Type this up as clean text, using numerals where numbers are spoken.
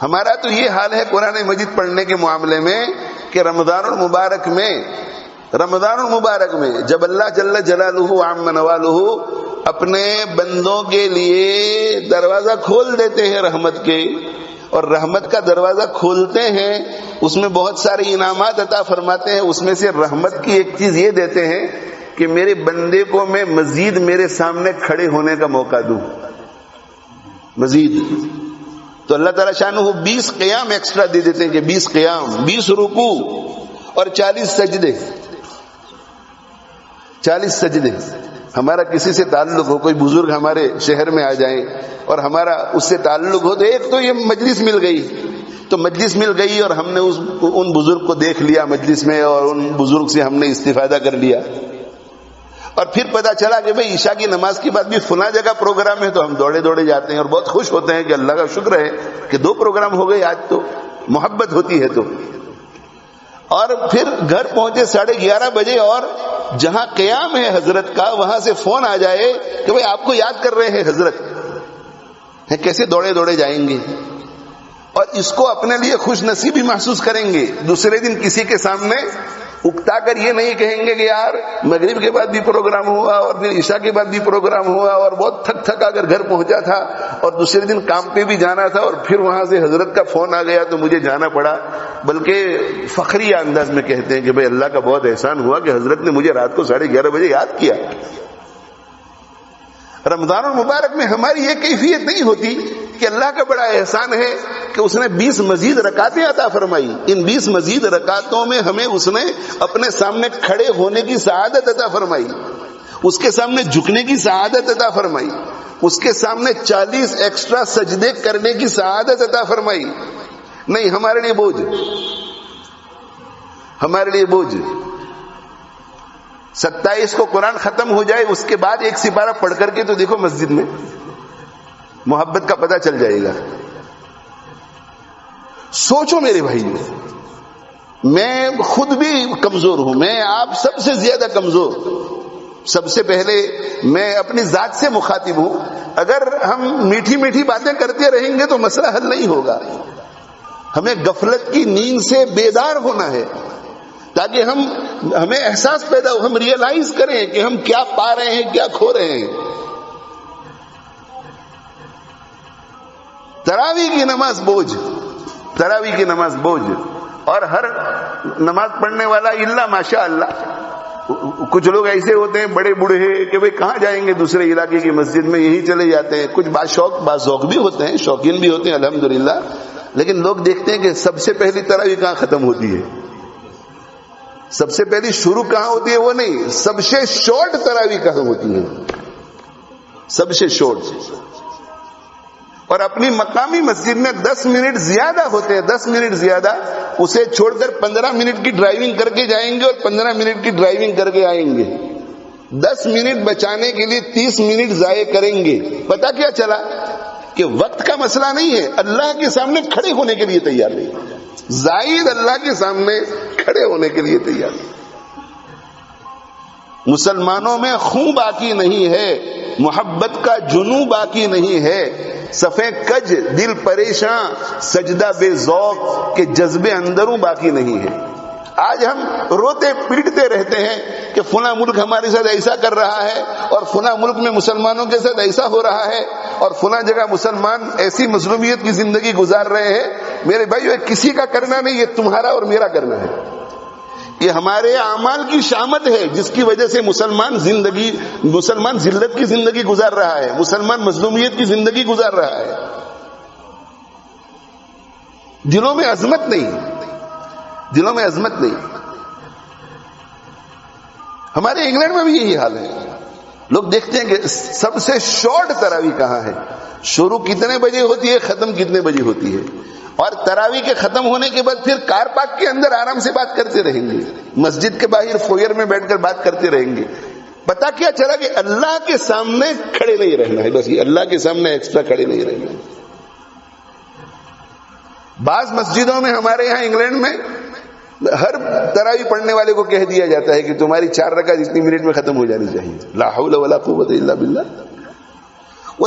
ہمارا تو یہ حال ہے قرآن مجید پڑھنے کے معاملے میں کہ رمضان المبارک میں جب اللہ جل جلالہ عم نوالہ اپنے بندوں کے لیے دروازہ کھول دیتے ہیں رحمت کے، اور رحمت کا دروازہ کھولتے ہیں، اس میں بہت سارے انعامات عطا فرماتے ہیں، اس میں سے رحمت کی ایک چیز یہ دیتے ہیں کہ میرے بندے کو میں مزید میرے سامنے کھڑے ہونے کا موقع دوں، مزید۔ تو اللہ تعالیٰ شانہ 20 قیام ایکسٹرا دے دیتے ہیں کہ 20 قیام، 20 رکوع اور 40 سجدے۔ 40 سجدے۔ ہمارا کسی سے تعلق ہو، کوئی بزرگ ہمارے شہر میں آ جائیں اور ہمارا اس سے تعلق ہو، تو ایک تو یہ مجلس مل گئی اور ہم نے ان بزرگ کو دیکھ لیا مجلس میں، اور ان بزرگ سے ہم نے استفادہ کر لیا، اور پھر پتا چلا کہ بھئی عشاء کی نماز کے بعد بھی فلاں جگہ پروگرام ہے، تو ہم دوڑے جاتے ہیں اور بہت خوش ہوتے ہیں کہ اللہ کا شکر ہے کہ 2 پروگرام ہو گئے آج، تو محبت ہوتی ہے۔ تو اور پھر گھر پہنچے 11:30 بجے، اور جہاں قیام ہے حضرت کا وہاں سے فون آ جائے کہ بھئی آپ کو یاد کر رہے ہیں حضرت، کیسے دوڑے جائیں گے، اور اس کو اپنے لیے خوش نصیبی محسوس کریں گے۔ دوسرے دن کسی کے سامنے اکتا کر یہ نہیں کہیں گے کہ یار مغرب کے بعد بھی پروگرام ہوا اور پھر عشاء کے بعد بھی پروگرام ہوا اور بہت تھکا کر گھر پہنچا تھا اور دوسرے دن کام پہ بھی جانا تھا اور پھر وہاں سے حضرت کا فون آ گیا تو مجھے جانا پڑا، بلکہ فخری انداز میں کہتے ہیں کہ بھئی اللہ کا بہت احسان ہوا کہ حضرت نے مجھے رات کو 11:30 بجے یاد کیا۔ رمضان المبارک میں ہماری یہ کیفیت نہیں ہوتی کہ اللہ کا بڑا احسان ہے کہ اس نے 20 مزید رکعتیں عطا فرمائی، ان 20 مزید رکعتوں میں ہمیں اس نے اپنے سامنے کھڑے ہونے کی سعادت عطا فرمائی، اس کے سامنے جھکنے کی سعادت عطا فرمائی، اس کے سامنے 40 ایکسٹرا سجدے کرنے کی سعادت عطا فرمائی۔ نہیں، ہمارے لیے بوجھ 27 کو قرآن ختم ہو جائے، اس کے بعد ایک سپارہ پڑھ کر کے تو دیکھو مسجد میں، محبت کا پتہ چل جائے گا۔ سوچو میرے بھائی، میں خود بھی کمزور ہوں، میں آپ سب سے زیادہ کمزور، سب سے پہلے میں اپنی ذات سے مخاطب ہوں۔ اگر ہم میٹھی میٹھی باتیں کرتے رہیں گے تو مسئلہ حل نہیں ہوگا، ہمیں غفلت کی نیند سے بیدار ہونا ہے تاکہ ہمیں احساس پیدا ہو، ہم ریئلائز کریں کہ ہم کیا پا رہے ہیں، کیا کھو رہے ہیں۔ تراویح کی نماز بوجھ، اور ہر نماز پڑھنے والا الا ماشاء اللہ، کچھ لوگ ایسے ہوتے ہیں بڑے بوڑھے کہ بھئی کہاں جائیں گے دوسرے علاقے کی مسجد میں، یہی چلے جاتے ہیں۔ کچھ باذوق بھی ہوتے ہیں، شوقین بھی ہوتے ہیں الحمدللہ، لیکن لوگ دیکھتے ہیں کہ سب سے پہلی تراویح کہاں ختم ہوتی ہے، سب سے پہلی شروع کہاں ہوتی ہے وہ نہیں، سب سے شارٹ تراویح کہاں ہوتی ہے، سب سے شارٹ۔ اور اپنی مقامی مسجد میں 10 منٹ زیادہ ہوتے ہیں، 10 منٹ زیادہ، اسے چھوڑ کر 15 منٹ کی ڈرائیونگ کر کے جائیں گے اور 15 منٹ کی ڈرائیونگ کر کے آئیں گے، 10 منٹ بچانے کے لیے 30 منٹ ضائع کریں گے۔ پتہ کیا چلا کہ وقت کا مسئلہ نہیں ہے، اللہ کے سامنے کھڑے ہونے کے لیے تیار نہیں، زائد اللہ کے سامنے کھڑے ہونے کے لیے تیار نہیں۔ مسلمانوں میں خون باقی نہیں ہے، محبت کا جنوں باقی نہیں ہے، صفے کج دل پریشاں سجدہ بے ذوق کے جذبے اندروں باقی نہیں ہے۔ آج ہم روتے پیٹتے رہتے ہیں کہ فلاں ملک ہمارے ساتھ ایسا کر رہا ہے اور فلاں ملک میں مسلمانوں کے ساتھ ایسا ہو رہا ہے اور فلاں جگہ مسلمان ایسی مظلومیت کی زندگی گزار رہے ہیں۔ میرے بھائیو، یہ کسی کا کرنا نہیں، یہ تمہارا اور میرا کرنا ہے، یہ ہمارے اعمال کی شامت ہے جس کی وجہ سے مسلمان ذلت کی زندگی گزار رہا ہے، مسلمان مظلومیت کی زندگی گزار رہا ہے۔ دلوں میں عظمت نہیں، دلوں میں عظمت نہیں۔ ہمارے انگلینڈ میں بھی یہی حال ہے، لوگ دیکھتے ہیں کہ سب سے شارٹ تراویح کہاں ہے، شروع کتنے بجے ہوتی ہے، ختم کتنے بجے ہوتی ہے، اور تراویح کے ختم ہونے کے بعد پھر کار پارک کے اندر آرام سے بات کرتے رہیں گے، مسجد کے باہر فویر میں بیٹھ کر بات کرتے رہیں گے۔ پتا کیا چلا کہ اللہ کے سامنے کھڑے نہیں رہنا ہے، بس یہ اللہ کے سامنے ایکسٹرا کھڑے نہیں رہنا ہے۔ بعض مسجدوں میں ہمارے یہاں انگلینڈ میں ہر تراویح پڑھنے والے کو کہہ دیا جاتا ہے کہ تمہاری 4 رکعت اتنی منٹ میں ختم ہو جانی چاہیے۔ لا حول ولا قوت الا باللہ۔ وہ